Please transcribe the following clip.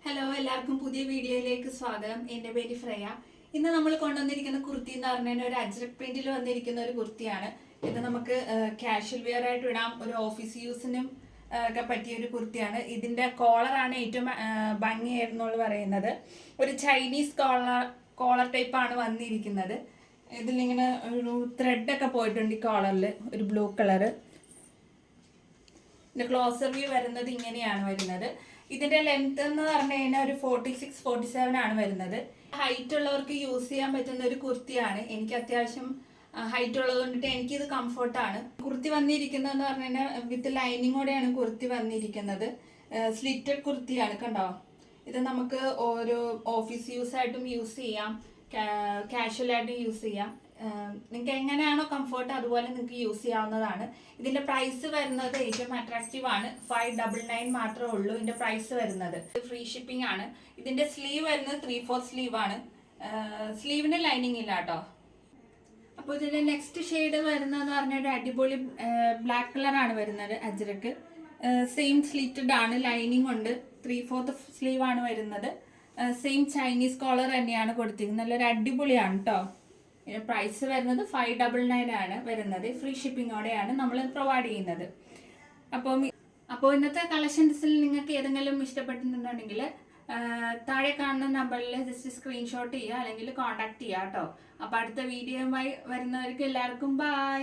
Hello, എല്ലാവർക്കും പുതിയ വീഡിയോയിലേക്ക് സ്വാഗതം. എൻ്റെ പേര് ഫ്രയ. ഇന്ന് നമ്മൾ കൊണ്ടുവന്നിരിക്കുന്ന കുർത്തി എന്ന് പറഞ്ഞാൽ ഒരു അജ്രക് പ്രിന്റിൽ വന്നിരിക്കുന്ന ഒരു കുർത്തിയാണ്. ഇത് നമുക്ക് കാഷ്വൽ വെയർ ആയിട്ട് ഇടാം, ഒരു ഓഫീസ് യൂസിനും ഒക്കെ പറ്റിയ ഒരു കുർത്തിയാണ്. ഇതിൻ്റെ കോളറാണ് ഏറ്റവും ഭംഗിയായിരുന്നുള്ളു പറയുന്നത്. ഒരു ചൈനീസ് കോളർ ടൈപ്പാണ് വന്നിരിക്കുന്നത്. ഇതിലിങ്ങനെ ഒരു ത്രെഡൊക്കെ പോയിട്ടുണ്ട് ഈ കോളറിൽ, ഒരു ബ്ലൂ കളറ്. ഇതിൻ്റെ ക്ലോസർ വ്യൂ വരുന്നത് ഇങ്ങനെയാണ് വരുന്നത്. ഇതിന്റെ ലെങ്ത് എന്ന് പറഞ്ഞു കഴിഞ്ഞാൽ ഒരു 46-47 ആണ് വരുന്നത്. ഹൈറ്റ് ഉള്ളവർക്ക് യൂസ് ചെയ്യാൻ പറ്റുന്ന ഒരു കുർത്തിയാണ്. എനിക്ക് അത്യാവശ്യം ഹൈറ്റ് ഉള്ളത് കൊണ്ടിട്ട് എനിക്കിത് കംഫർട്ടാണ്. കുർത്തി വന്നിരിക്കുന്നതെന്ന് പറഞ്ഞു കഴിഞ്ഞാൽ വിത്ത് ലൈനിങ്ങോടെയാണ് കുർത്തി വന്നിരിക്കുന്നത്. സ്ലിറ്റഡ് കുർത്തിയാണ്, കണ്ടോ. ഇത് നമുക്ക് ഒരു ഓഫീസ് യൂസ് ആയിട്ടും യൂസ് ചെയ്യാം, കാഷ്വൽ ആയിട്ടും യൂസ് ചെയ്യാം. നിങ്ങൾക്ക് എങ്ങനെയാണോ കംഫർട്ട് അതുപോലെ നിങ്ങൾക്ക് യൂസ് ചെയ്യാവുന്നതാണ്. ഇതിന്റെ പ്രൈസ് വരുന്നത് ഏറ്റവും അട്രാക്റ്റീവ് ആണ്. 599 മാത്രമേ ഉള്ളൂ ഇതിന്റെ പ്രൈസ് വരുന്നത്. ഫ്രീ ഷിപ്പിംഗ് ആണ്. ഇതിന്റെ സ്ലീവ് വരുന്നത് 3/4 സ്ലീവ് ആണ്. സ്ലീവിന് ലൈനിങ് ഇല്ല കേട്ടോ. അപ്പോൾ ഇതിന്റെ നെക്സ്റ്റ് ഷെയ്ഡ് വരുന്നതെന്ന് പറഞ്ഞാൽ ഒരു അടിപൊളി ബ്ലാക്ക് കളർ ആണ് വരുന്നത്. അജ്രക്ക് സെയിം സ്ലിറ്റഡ് ആണ്, ലൈനിങ് ഉണ്ട്. 3/4 സ്ലീവ് ആണ് വരുന്നത്. സെയിം ചൈനീസ് കോളർ തന്നെയാണ് കൊടുത്തിരിക്കുന്നത്. നല്ലൊരു അടിപൊളിയാണ് കേട്ടോ. പ്രൈസ് വരുന്നത് 599 ആണ് വരുന്നത്. ഫ്രീ ഷിപ്പിങ്ങോടെയാണ് നമ്മൾ പ്രൊവൈഡ് ചെയ്യുന്നത്. അപ്പോൾ ഇന്നത്തെ കളക്ഷൻസിൽ നിങ്ങൾക്ക് ഏതെങ്കിലും ഇഷ്ടപ്പെട്ടിട്ടുണ്ടെങ്കിൽ താഴെ കാണുന്ന നമ്പറിൽ ജസ്റ്റ് സ്ക്രീൻഷോട്ട് ചെയ്യുക, അല്ലെങ്കിൽ കോൺടാക്ട് ചെയ്യുക കേട്ടോ. അപ്പോൾ അടുത്ത വീഡിയോയുമായി വരുന്നവർക്ക് എല്ലാവർക്കും ബൈ.